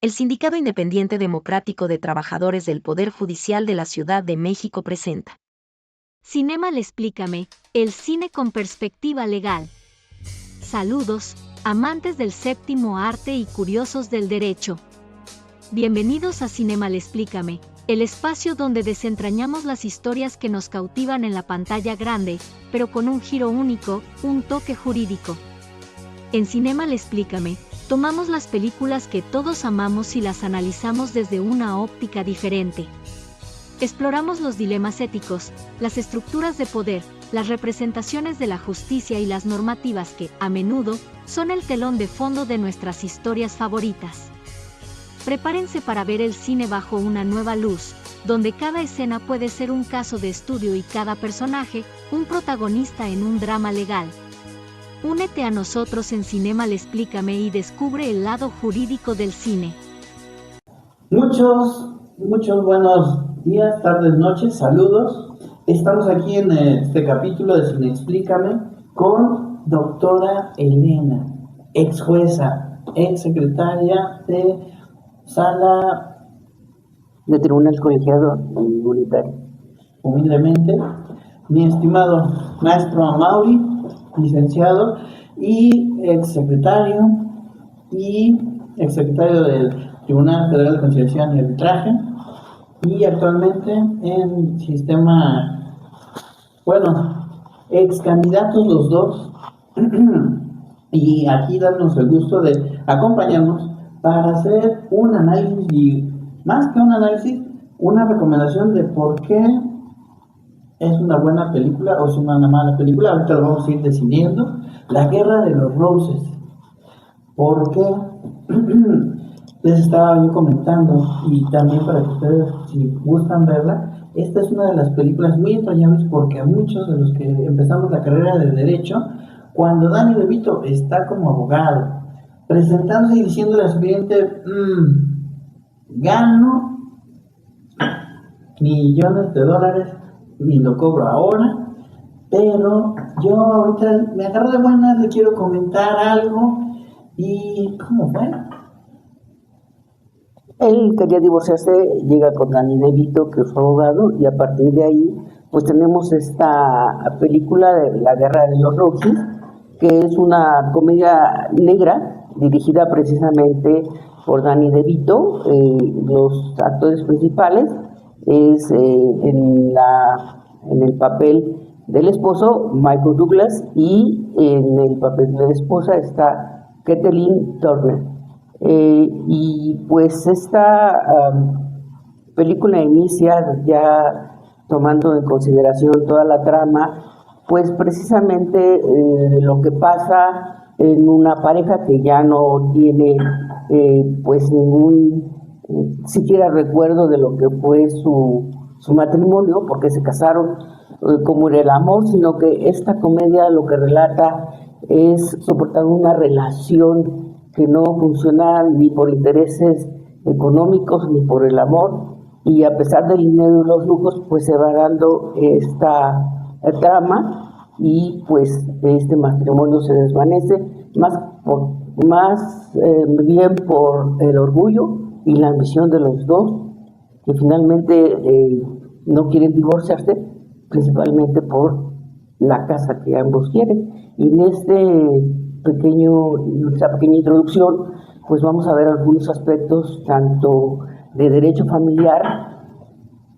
El Sindicato Independiente Democrático de Trabajadores del Poder Judicial de la Ciudad de México presenta Cinemal Explícame, el cine con perspectiva legal. Saludos, amantes del séptimo arte y curiosos del derecho. Bienvenidos a Cinemal Explícame, el espacio donde desentrañamos las historias que nos cautivan en la pantalla grande, pero con un giro único, un toque jurídico. En Cinemal Explícame, tomamos las películas que todos amamos y las analizamos desde una óptica diferente. Exploramos los dilemas éticos, las estructuras de poder, las representaciones de la justicia y las normativas que, a menudo, son el telón de fondo de nuestras historias favoritas. Prepárense para ver el cine bajo una nueva luz, donde cada escena puede ser un caso de estudio y cada personaje, un protagonista en un drama legal. Únete a nosotros en Cinemal Explícame y descubre el lado jurídico del cine. Muchos buenos días, tardes, noches, saludos. Estamos aquí en este capítulo de Cine Explícame con doctora Elena, ex jueza, ex secretaria de sala de tribunal colegiado unitario. Humildemente, mi estimado maestro Amaury, licenciado y ex secretario del Tribunal Federal de Conciliación y Arbitraje, y actualmente en sistema, ex candidatos los dos, y aquí darnos el gusto de acompañarnos para hacer un análisis, y más que un análisis, una recomendación de por qué es una buena película o es una mala película. Ahorita lo vamos a ir decidiendo. La Guerra de los Roses. ¿Por qué? Les estaba yo comentando, y también para que ustedes, si gustan verla, esta es una de las películas muy entrañables porque a muchos de los que empezamos la carrera de Derecho, cuando Danny DeVito está como abogado, presentándose y diciéndole a su cliente, gano millones de dólares y lo cobro ahora, pero yo ahorita me agarro de buenas, le quiero comentar algo. ¿Y cómo fue? Él quería divorciarse, llega con Danny DeVito, que es su abogado, y a partir de ahí, pues tenemos esta película de La Guerra de los Roses, que es una comedia negra dirigida precisamente por Danny DeVito. Los actores principales es en el papel del esposo Michael Douglas, y en el papel de la esposa está Kathleen Turner. Y pues esta película inicia ya tomando en consideración toda la trama, pues precisamente lo que pasa en una pareja que ya no tiene pues ningún siquiera recuerdo de lo que fue su matrimonio, porque se casaron como era el amor, sino que esta comedia lo que relata es soportar una relación que no funciona ni por intereses económicos ni por el amor, y a pesar del dinero y los lujos, pues se va dando esta trama, y pues este matrimonio se desvanece bien por el orgullo y la ambición de los dos, que finalmente no quieren divorciarse, principalmente por la casa que ambos quieren. Y en nuestra pequeña introducción, pues vamos a ver algunos aspectos tanto de derecho familiar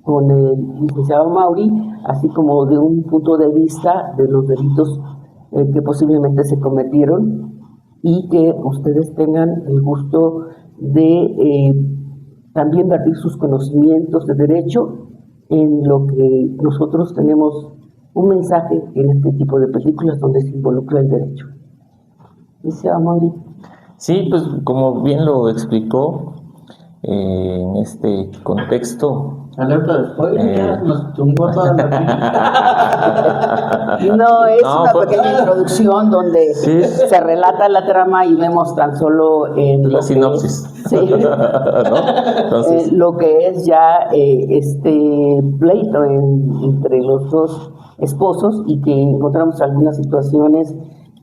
con el licenciado Amaury, así como de un punto de vista de los delitos que posiblemente se cometieron, y que ustedes tengan el gusto de también vertir sus conocimientos de derecho en lo que nosotros tenemos un mensaje en este tipo de películas donde se involucra el derecho. Dice Amaury. Sí, pues como bien lo explicó, en este contexto. Alerta de spoiler, nos tumbó toda la película. No, es una pequeña introducción donde se relata la trama y vemos tan solo en la sinopsis. ¿No? Entonces, lo que es ya este pleito entre los dos esposos, y que encontramos algunas situaciones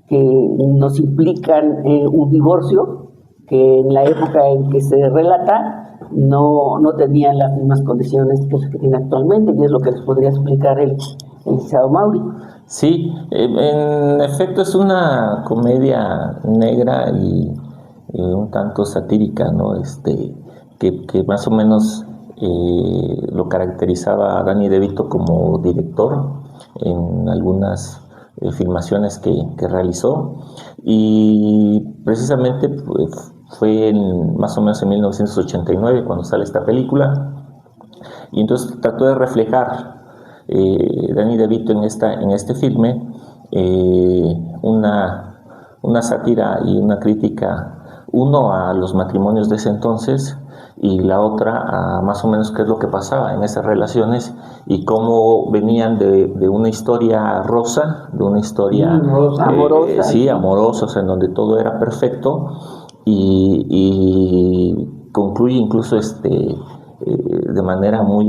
que nos implican un divorcio, que en la época en que se relata no tenían las mismas condiciones que tiene actualmente, y es lo que les podría explicar el licenciado Mauri. Sí, en efecto es una comedia negra y un tanto satírica, ¿no? Que más o menos lo caracterizaba a Danny DeVito como director en algunas filmaciones que realizó, y precisamente pues, fue más o menos en 1989 cuando sale esta película, y entonces trató de reflejar Danny DeVito en este filme una sátira y una crítica, uno a los matrimonios de ese entonces y la otra a más o menos qué es lo que pasaba en esas relaciones y cómo venían de una historia rosa, de una historia amorosa, sí, amorosa, o sea, en donde todo era perfecto, y concluye incluso de manera muy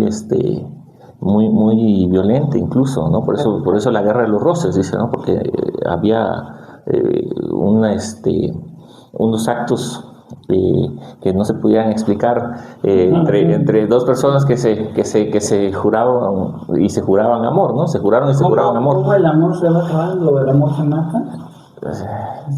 violenta incluso, ¿no? Por eso la guerra de los roses, dice, ¿no? Porque había unos actos que no se pudieran explicar entre dos personas que se juraban y se juraban amor, ¿no? Se juraron y se juraban amor. ¿Cómo el amor se va acabando? ¿El amor se mata?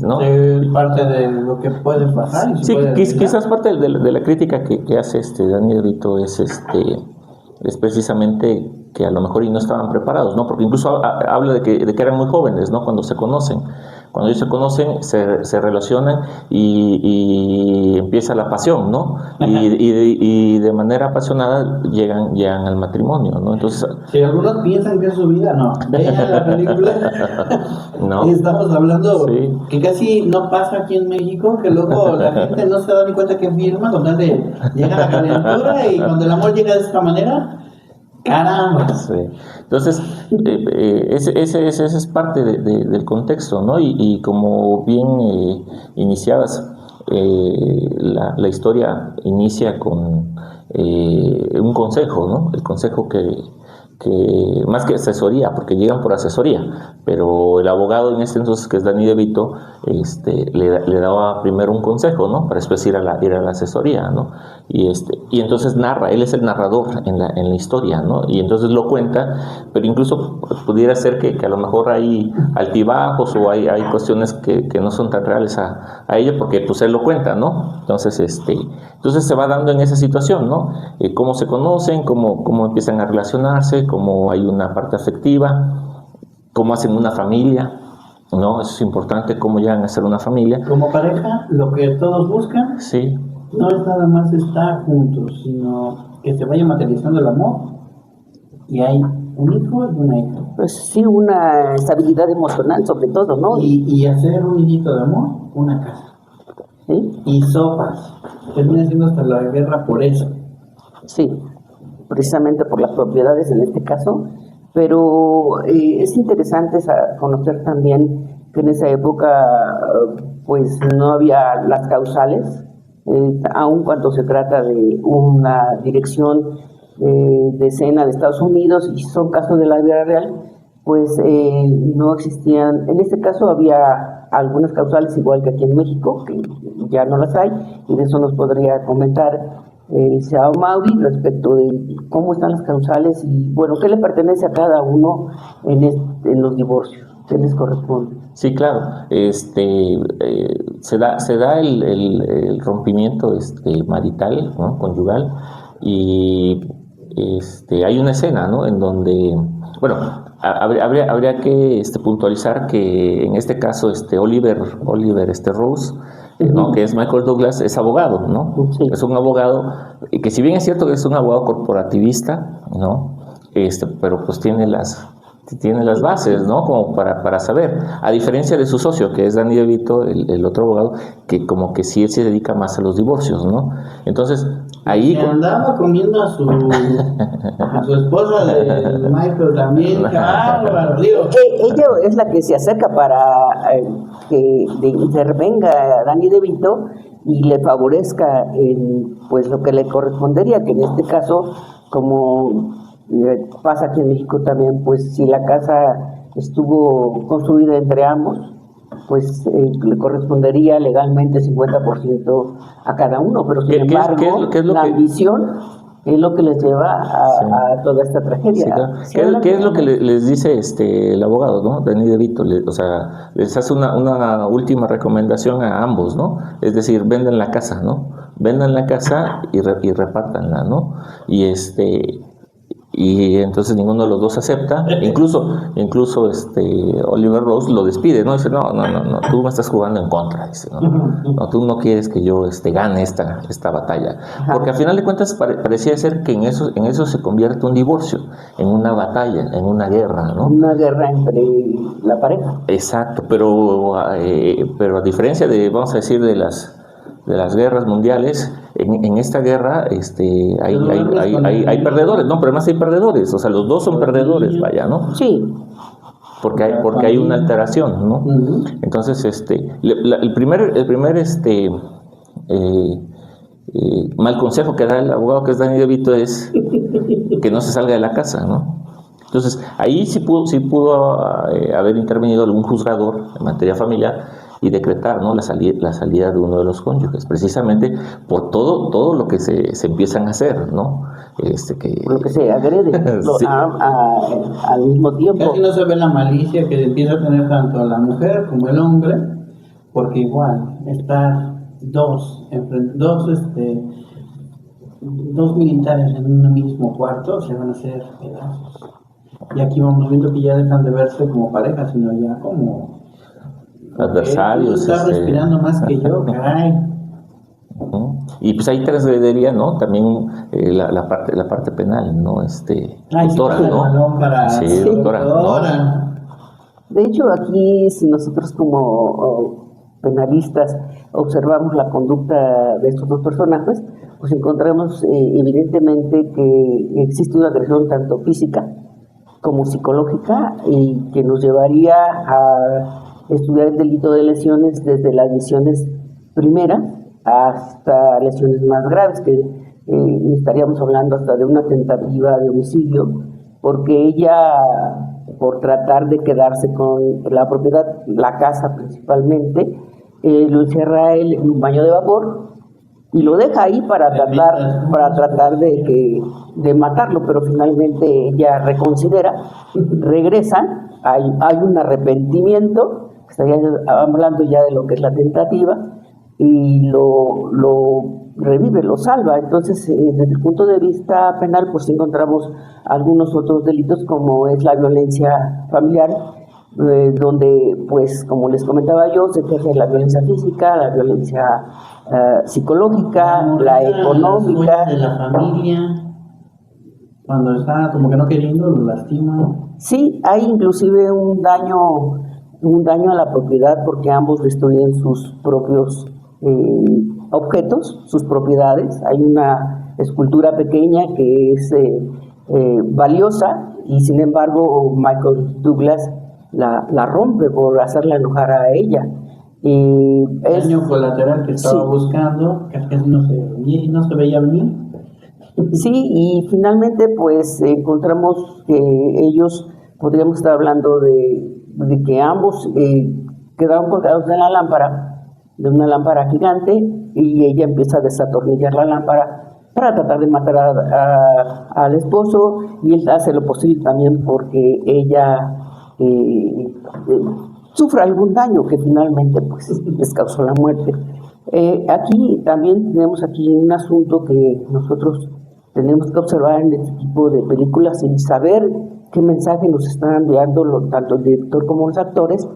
¿No? Es parte de lo que puede pasar. Sí, quizás parte de la crítica que hace Danny DeVito es precisamente que a lo mejor y no estaban preparados, ¿no? Porque incluso habla de que eran muy jóvenes, ¿no? Cuando se conocen. Cuando ellos se conocen, se relacionan y empieza la pasión, ¿no? Y de manera apasionada llegan al matrimonio, ¿no? Entonces, si algunos piensan que es su vida, no. Vean la película. No. Y estamos hablando Sí. que casi no pasa aquí en México, que luego la gente no se da ni cuenta que firma, con tal de llega la calentura y cuando el amor llega de esta manera, caramba. Sí. Entonces, ese es parte del contexto, ¿no? Y como bien iniciabas, la historia inicia con un consejo, ¿no? El consejo que más que asesoría, porque llegan por asesoría, pero el abogado en entonces, que es Danny DeVito, le daba primero un consejo, ¿no? Para después ir a la asesoría, ¿no? Y entonces narra, él es el narrador en la historia, ¿no? Y entonces lo cuenta, pero incluso pudiera ser que a lo mejor hay altibajos o hay cuestiones que no son tan reales a ella, porque pues él lo cuenta, ¿no? Entonces, entonces se va dando en esa situación, ¿no? Cómo se conocen, cómo empiezan a relacionarse, cómo hay una parte afectiva, cómo hacen una familia, ¿no? Eso es importante, cómo llegan a ser una familia. Como pareja, lo que todos buscan Sí. no es nada más estar juntos, sino que se vaya materializando el amor y hay un hijo y una hija. Pues sí, una estabilidad emocional sobre todo, ¿no? Y hacer un hijito de amor, una casa. ¿Sí? Y sopas. Termina siendo hasta la guerra por eso. Sí, precisamente por las propiedades en este caso, pero es interesante conocer también que en esa época pues no había las causales, aun cuando se trata de una dirección de escena de Estados Unidos y son casos de la vida real, pues no existían. En este caso había algunas causales igual que aquí en México, que ya no las hay, y de eso nos podría comentar el Sao Mauri respecto de cómo están las causales y bueno, qué le pertenece a cada uno en los divorcios, qué les corresponde. Sí, claro. Se da el rompimiento marital, ¿no? Conyugal, y hay una escena, ¿no? En donde, bueno, habría que puntualizar que en este caso Oliver Rose, ¿no? Que es Michael Douglas, es abogado, ¿no? Sí. Es un abogado que, si bien es cierto que es un abogado corporativista, ¿no? Pero pues tiene las bases, ¿no? Como para saber, a diferencia de su socio, que es Danny DeVito, el otro abogado, que como que sí él se dedica más a los divorcios, ¿no? Entonces, ahí... Se andaba comiendo a su esposa de Michael también, bárbaro, digo. Ella es la que se acerca para que intervenga a Danny DeVito y le favorezca en pues lo que le correspondería, que en este caso, como pasa aquí en México también, pues si la casa estuvo construida entre ambos, pues le correspondería legalmente 50% a cada uno, pero sin ¿Qué es embargo, la ambición es lo que les lleva a toda esta tragedia. Sí, claro. ¿Qué es lo que les dice el abogado, ¿no? Danny DeVito? O sea, les hace una última recomendación a ambos, ¿no? Es decir, vendan la casa, ¿no? Vendan la casa y repártanla, ¿no? Y entonces ninguno de los dos acepta, incluso Oliver Rose lo despide, ¿no? Dice, no, tú me estás jugando en contra, dice, no, tú no quieres que yo gane esta batalla, porque al final de cuentas parecía ser que en eso se convierte un divorcio, en una batalla, en una guerra, ¿no? Una guerra entre la pareja. Exacto, pero a diferencia vamos a decir, de las guerras mundiales, en esta guerra hay perdedores, no, pero además hay perdedores, o sea, los dos son perdedores, vaya, ¿no? Sí. Porque hay una alteración, ¿no? Uh-huh. Entonces, el primer mal consejo que da el abogado, que es Danny DeVito, es que no se salga de la casa, ¿no? Entonces, ahí sí pudo haber intervenido algún juzgador en materia familiar y decretar, ¿no?, la salida de uno de los cónyuges, precisamente por todo lo que se empiezan a hacer, ¿no? Lo que se agrede sí. Al mismo tiempo. Casi no se ve la malicia que empieza a tener tanto la mujer como el hombre, porque igual estar dos militares en un mismo cuarto se van a hacer pedazos. Y aquí vamos viendo que ya dejan de verse como pareja, sino ya como adversarios. Estás respirando más que yo, caray. Y pues ahí transgredería, ¿no? También la parte penal, ¿no? Doctora, ¿no? Sí, doctora, ¿no? De hecho, aquí, si nosotros como penalistas observamos la conducta de estos dos personajes, pues encontramos evidentemente que existe una agresión tanto física como psicológica, y que nos llevaría a estudiar el delito de lesiones desde las lesiones primeras hasta lesiones más graves, que estaríamos hablando hasta de una tentativa de homicidio, porque ella, por tratar de quedarse con la propiedad, la casa principalmente, lo encierra él en un baño de vapor y lo deja ahí para tratar de matarlo, pero finalmente ella reconsidera, regresa, hay un arrepentimiento, estaría hablando ya de lo que es la tentativa, y lo revive, lo salva. Entonces, desde el punto de vista penal, pues encontramos algunos otros delitos, como es la violencia familiar, donde, pues, como les comentaba yo, se ejerce la violencia física, la violencia psicológica, la económica. De la familia, cuando está como que no queriendo, lo lastima. Sí, hay inclusive un daño a la propiedad, porque ambos destruyen sus propios objetos, sus propiedades. Hay una escultura pequeña que es valiosa, y sin embargo Michael Douglas la rompe por hacerla enojar a ella. Daño colateral que estaba buscando, que no se veía venir. Sí, y finalmente pues encontramos que ellos, podríamos estar hablando de que ambos quedaron colgados de una lámpara gigante, y ella empieza a desatornillar la lámpara para tratar de matar al esposo, y él hace lo posible también porque ella sufra algún daño que finalmente pues les causó la muerte. Aquí también tenemos un asunto que nosotros tenemos que observar en este tipo de películas y saber qué mensaje nos están enviando tanto el director como los actores,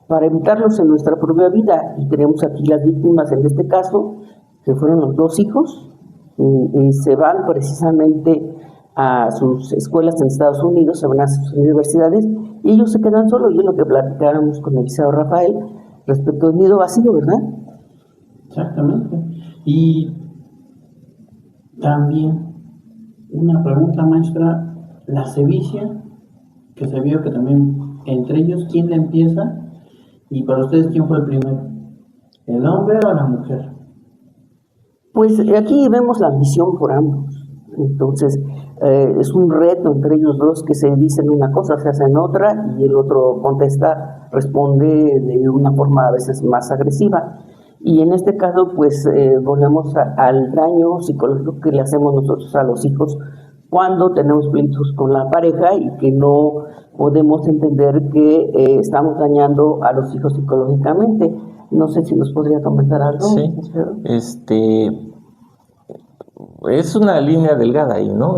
para evitarlos en nuestra propia vida. Y tenemos aquí las víctimas, en este caso, que fueron los dos hijos, y se van precisamente a sus escuelas en Estados Unidos, se van a sus universidades, y ellos se quedan solos. Y es lo que platicáramos con el licenciado Rafael respecto del nido vacío, ¿verdad? Exactamente. Y también una pregunta, maestra, la sevicia que se vio, que también entre ellos, ¿quién la empieza? Y para ustedes, ¿quién fue el primero? ¿El hombre o la mujer? Pues aquí vemos la ambición por ambos. Entonces, es un reto entre ellos dos, que se dicen una cosa, se hacen otra, y el otro contesta responde de una forma a veces más agresiva. Y en este caso, pues volvemos al daño psicológico que le hacemos nosotros a los hijos cuando tenemos pleitos con la pareja y que no podemos entender que estamos dañando a los hijos psicológicamente. No sé si nos podría comentar algo. Sí, es una línea delgada ahí, ¿no?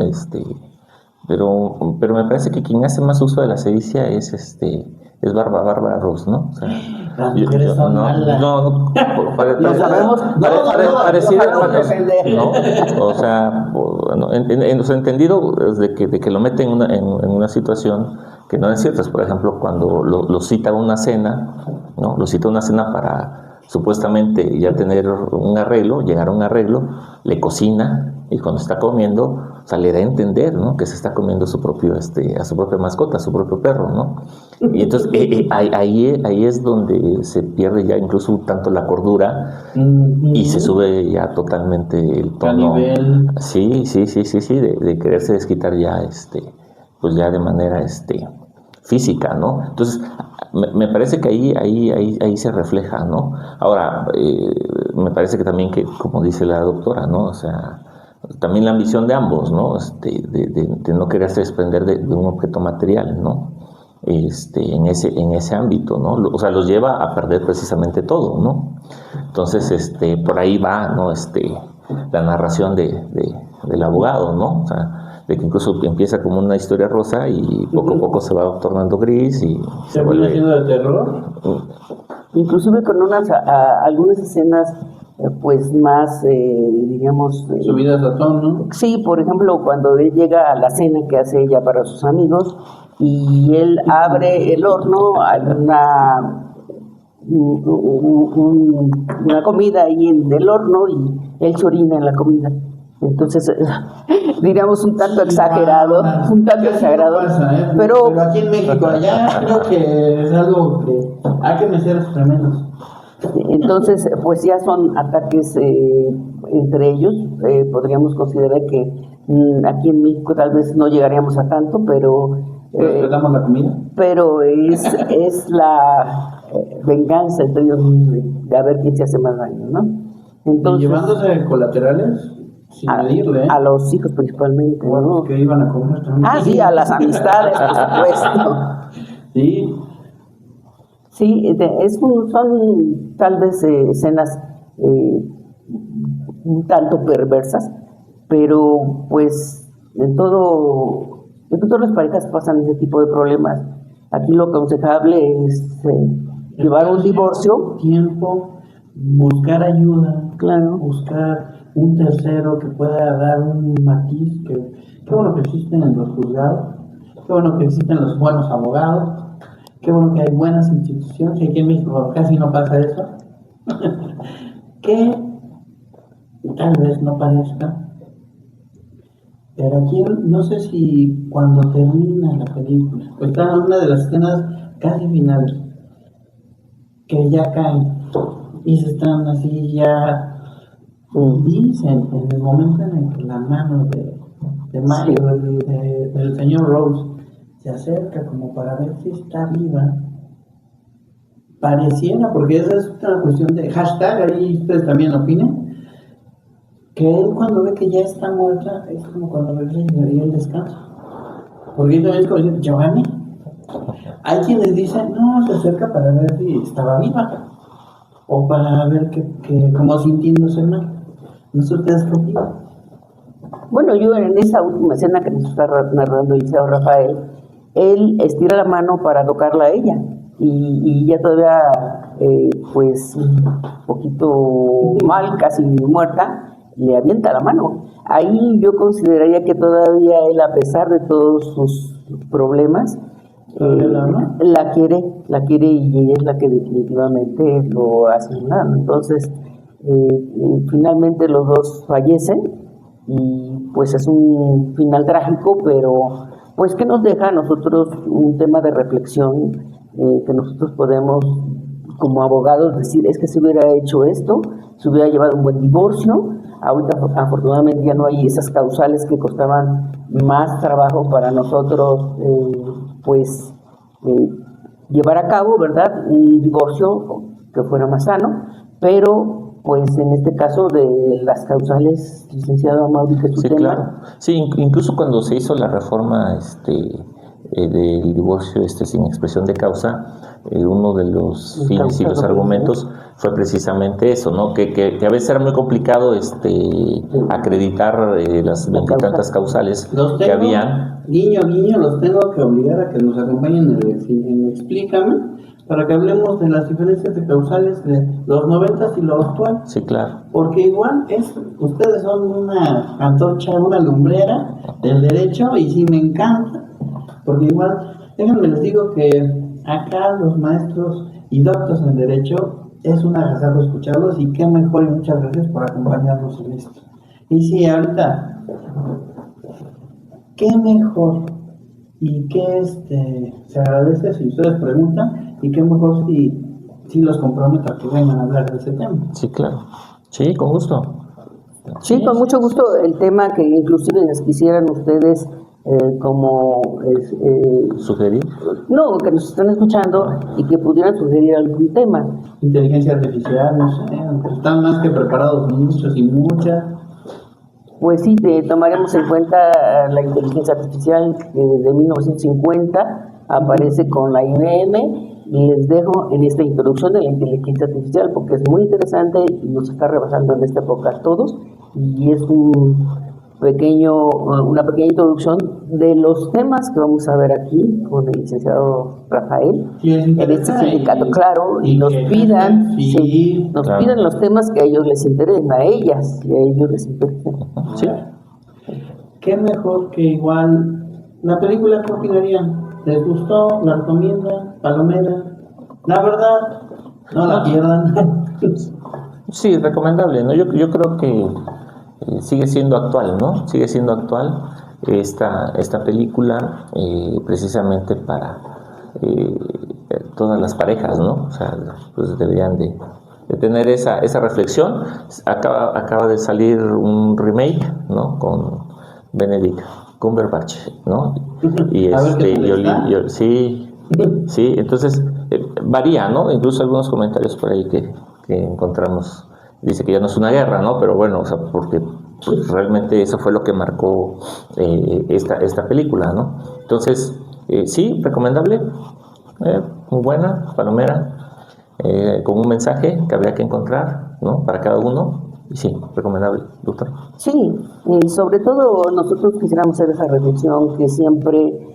Pero me parece que quien hace más uso de la sevicia es Bárbara Ross, ¿no? O sea, las mujeres son malas. Lo sabemos, ¿no? O sea, bueno, en su entendido de que lo mete en una situación que no es cierta. Por ejemplo, cuando lo cita a una cena, ¿no? Lo cita a una cena para supuestamente ya tener un arreglo, llegar a un arreglo, le cocina y cuando está comiendo, o sea, le da a entender, ¿no? Que se está comiendo a su propia mascota, a su propio perro, ¿no? Y entonces ahí es donde se pierde ya incluso tanto la cordura y se sube ya totalmente el tono. Sí, de quererse desquitar ya, pues ya de manera, física, ¿no? Entonces, me parece que ahí se refleja, ¿no? Ahora, me parece que también que, como dice la doctora, ¿no? O sea, también la ambición de ambos, ¿no? De no quererse desprender de un objeto material, ¿no? En ese ámbito, ¿no? O sea, los lleva a perder precisamente todo, ¿no? Entonces, por ahí va, ¿no? La narración del abogado, ¿no? O sea, de que incluso empieza como una historia rosa y poco a poco se va tornando gris y se vuelve haciendo de terror. Inclusive con algunas escenas pues más, digamos... subidas a tono, ¿no? Sí, por ejemplo, cuando él llega a la cena que hace ella para sus amigos y él abre el horno, hay una comida ahí en el horno y él se orina en la comida. Entonces, diríamos un tanto exagerado, Pasa, pero aquí en México, allá creo que es algo que hay que meter tremendos. Entonces, pues ya son ataques entre ellos. Podríamos considerar que aquí en México tal vez no llegaríamos a tanto, pero... ¿Respetamos la comida? Pero es la venganza entre ellos de a ver quién se hace más daño, ¿no? Entonces, ¿y llevándose colaterales? Sin medirle, a los hijos principalmente, ¿no? Que iban a comer también. Sí, a las amistades, por supuesto. Sí. Sí, son tal vez escenas un tanto perversas, pero pues en todas las parejas pasan ese tipo de problemas. Aquí lo aconsejable es llevar un divorcio. Tiempo, buscar ayuda, claro, buscar un tercero que pueda dar un matiz. Qué bueno que existen en los juzgados, qué bueno que existen los buenos abogados, qué bueno que hay buenas instituciones, y aquí en México casi no pasa eso. Que tal vez no parezca, pero aquí no sé si cuando termina la película, pues está en una de las escenas casi finales, que ya caen y se están así ya. Dicen en el momento en el que la mano de Mario, del señor Rose, se acerca como para ver si está viva, pareciera, porque esa es una cuestión de hashtag, ahí ustedes también opinen, que él cuando ve que ya está muerta es como cuando ve que el descanso, porque también es como decir, yo gané. Hay quienes dicen, no, se acerca para ver si estaba viva o para ver que como sintiéndose mal. ¿No sé ustedes qué opinan? Bueno, yo en esa última escena que nos está narrando Liceo Rafael, él estira la mano para tocarla a ella y ella todavía pues un poquito mal, casi muerta, le avienta la mano. Ahí yo consideraría que todavía él, a pesar de todos sus problemas, la quiere y ella es la que definitivamente lo hace un lado. Entonces finalmente los dos fallecen y pues es un final trágico, pero pues que nos deja a nosotros un tema de reflexión, que nosotros podemos como abogados decir, es que se hubiera hecho esto, se hubiera llevado un buen divorcio. Ahorita afortunadamente ya no hay esas causales que costaban más trabajo para nosotros, llevar a cabo, ¿verdad?, un divorcio que fuera más sano, pero pues en este caso de las causales, licenciado Amaury, que es su Sí, tema. claro. Sí, incluso cuando se hizo la reforma del divorcio sin expresión de causa, uno de los fines y los argumentos fue precisamente eso, ¿no? Que a veces era muy complicado acreditar las veintitantas causales Los que tengo, habían. guiño, guiño, los tengo que obligar a que nos acompañen en Explícame, para que hablemos de las diferencias de causales de los 90 y lo actual. Sí, claro. Porque igual ustedes son una antorcha, una lumbrera del derecho, y sí me encanta, porque igual, déjenme les digo que acá los maestros y doctos en derecho es un agasajo escucharlos, y qué mejor, y muchas gracias por acompañarnos en esto. Y sí, ahorita, qué mejor y qué se agradece si ustedes preguntan, y qué mejor si los comprometo a que vengan a hablar de ese tema. Sí, claro. Sí, con gusto. Sí, con mucho gusto. El tema que inclusive les quisieran ustedes ¿Sugerir? no, que nos están escuchando y que pudieran sugerir algún tema. Inteligencia artificial, no sé, están más que preparados muchos y muchas. Pues sí, tomaremos en cuenta la inteligencia artificial que desde 1950 aparece con la IBM, y les dejo en esta introducción de la inteligencia artificial porque es muy interesante y nos está rebasando en esta época a todos, y es una pequeña introducción de los temas que vamos a ver aquí con el licenciado Rafael en este sindicato, claro, y nos pidan, pidan los temas que a ellos les interesen, a ellas y a ellos les interesen. Sí. Qué mejor que igual la película, ¿qué opinarían? ¿Les gustó? ¿La recomiendan? ¿Palomera? La verdad, no la pierdan. Sí, recomendable, ¿no? Yo creo que sigue siendo actual, ¿no? Sigue siendo actual esta película precisamente para todas las parejas, ¿no? O sea, pues deberían de tener esa reflexión. Acaba de salir un remake, ¿no? Con Benedict Cumberbatch, ¿no? Y sí, entonces varía, ¿no? Incluso algunos comentarios por ahí que encontramos, dice que ya no es una guerra, ¿no? Pero bueno, o sea, porque pues, realmente eso fue lo que marcó esta película, ¿no? Entonces, sí, recomendable, muy buena, palomera, con un mensaje que habría que encontrar, ¿no? Para cada uno. Y sí, recomendable, doctor. Sí, y sobre todo nosotros quisiéramos hacer esa reflexión que siempre,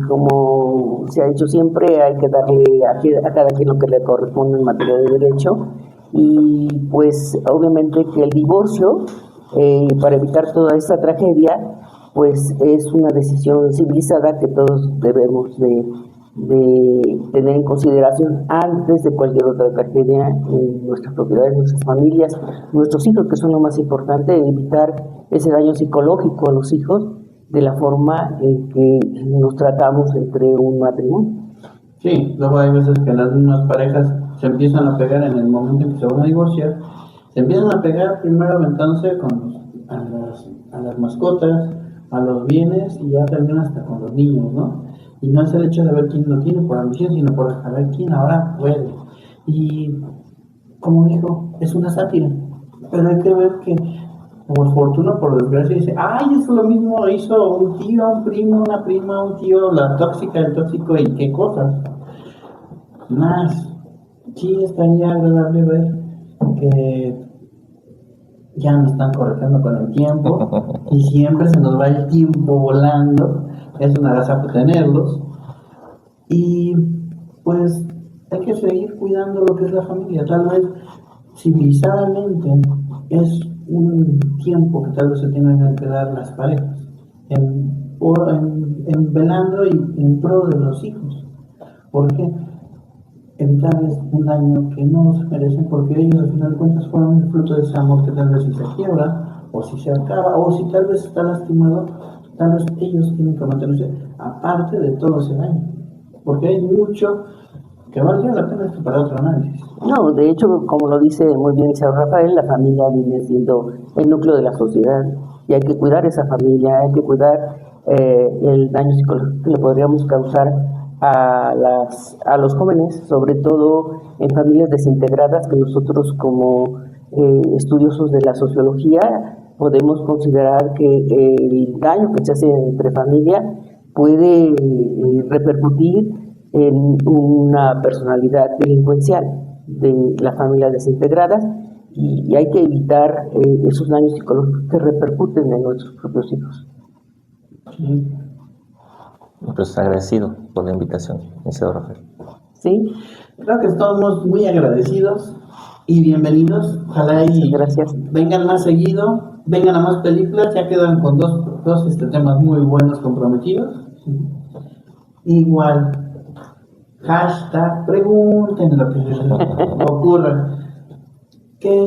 como se ha dicho siempre, hay que darle a cada quien lo que le corresponde en materia de derecho, y pues obviamente que el divorcio, para evitar toda esta tragedia, pues es una decisión civilizada que todos debemos de tener en consideración antes de cualquier otra tragedia en nuestras propiedades, nuestras familias, nuestros hijos, que son lo más importante, evitar ese daño psicológico a los hijos de la forma en que nos tratamos entre un matrimonio. Sí, luego hay veces que las mismas parejas se empiezan a pegar en el momento en que se van a divorciar, se empiezan a pegar primero aventándose a las mascotas, a los bienes, y ya terminan hasta con los niños, ¿no? Y no es el hecho de ver quién lo tiene por ambición, sino por saber quién ahora puede. Y, como dijo, es una sátira. Pero hay que ver que, por fortuna o por desgracia, dice, ay, eso lo mismo hizo un tío, un primo, una prima, un tío, la tóxica, el tóxico, y qué cosas. Más, sí estaría agradable ver que ya nos están corrigiendo con el tiempo, y siempre se nos va el tiempo volando. Es una agasajo tenerlos, y pues hay que seguir cuidando lo que es la familia. Tal vez civilizadamente es un tiempo que tal vez se tienen que dar las parejas en velando y en pro de los hijos, porque evitarles un daño que no se merecen, porque ellos al final de cuentas fueron el fruto de ese amor que tal vez si se quiebra, o si se acaba, o si tal vez está lastimado, tal vez ellos tienen que mantenerse aparte de todo ese daño, porque hay mucho que valdría la pena esto para otro análisis. No, de hecho, como lo dice muy bien el señor Rafael, la familia viene siendo el núcleo de la sociedad, y hay que cuidar esa familia, hay que cuidar el daño psicológico que le podríamos causar a los jóvenes, sobre todo en familias desintegradas, que nosotros como estudiosos de la sociología podemos considerar que el daño que se hace entre familia puede repercutir en una personalidad delincuencial de las familias desintegradas, y hay que evitar esos daños psicológicos que repercuten en nuestros propios hijos. Sí. Pues agradecido por la invitación, licenciado Rafael. Sí, Creo que estamos muy agradecidos y bienvenidos. Ojalá y gracias. vengan más seguido, vengan a más películas. Ya quedan con dos temas muy buenos comprometidos. Igual, hashtag, pregunten lo que les ocurra. ¿Qué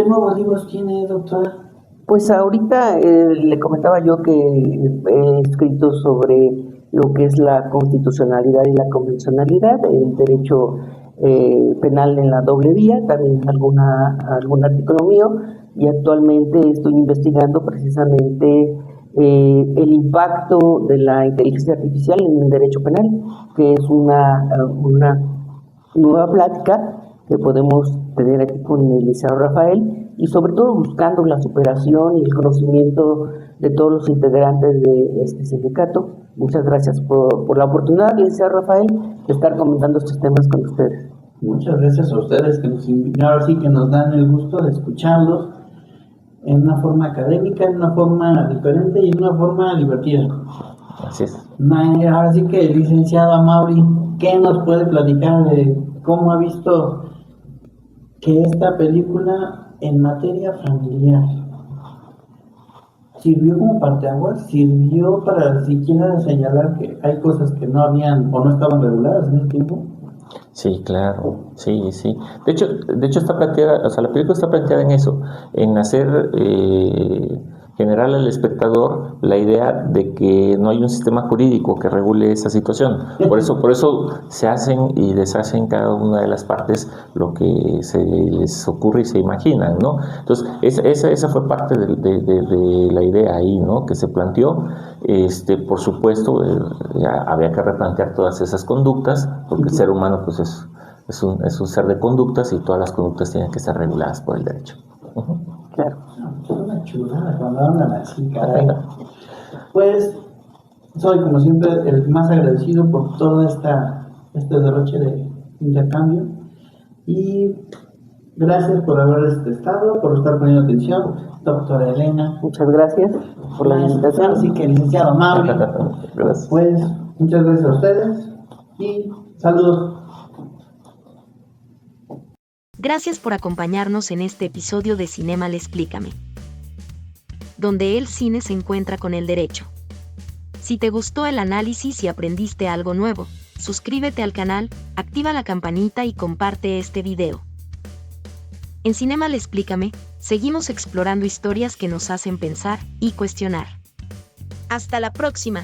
nuevos libros tiene, doctora? Pues ahorita le comentaba yo que he escrito sobre lo que es la constitucionalidad y la convencionalidad, el derecho penal en la doble vía, también algún artículo mío, y actualmente estoy investigando precisamente el impacto de la inteligencia artificial en el derecho penal, que es una nueva plática que podemos tener aquí con el licenciado Rafael, y sobre todo buscando la superación y el conocimiento de todos los integrantes de este sindicato. Muchas gracias por la oportunidad, licenciado Rafael, de estar comentando estos temas con ustedes. Muchas gracias a ustedes que nos invitan, ahora sí que nos dan el gusto de escucharlos en una forma académica, en una forma diferente y en una forma divertida. Así es. Ahora sí que, licenciado Amaury, ¿qué nos puede platicar de cómo ha visto que esta película en materia familiar sirvió como parteaguas, sirvió para siquiera señalar que hay cosas que no habían o no estaban reguladas en el tiempo? Sí, claro, sí. De hecho está planteada, o sea, la película está planteada en eso, en hacer generar al espectador la idea de que no hay un sistema jurídico que regule esa situación. Por eso se hacen y deshacen cada una de las partes lo que se les ocurre y se imaginan, ¿no? Entonces, esa fue parte de la idea ahí, ¿no? Que se planteó. Por supuesto, ya había que replantear todas esas conductas, porque el ser humano pues es un ser de conductas, y todas las conductas tienen que ser reguladas por el derecho. Claro. Es una chulada cuando hablan así, caray. Pues soy, como siempre, el más agradecido por todo este derroche de intercambio, y gracias por haber estado, por estar poniendo atención, doctora Elena. Muchas gracias por la invitación. Así que, licenciado Mauri, Gracias. pues muchas gracias a ustedes y saludos. Gracias por acompañarnos en este episodio de Cinémale Explícame, donde el cine se encuentra con el derecho. Si te gustó el análisis y aprendiste algo nuevo, suscríbete al canal, activa la campanita y comparte este video. En Cinémale Explícame, seguimos explorando historias que nos hacen pensar y cuestionar. ¡Hasta la próxima!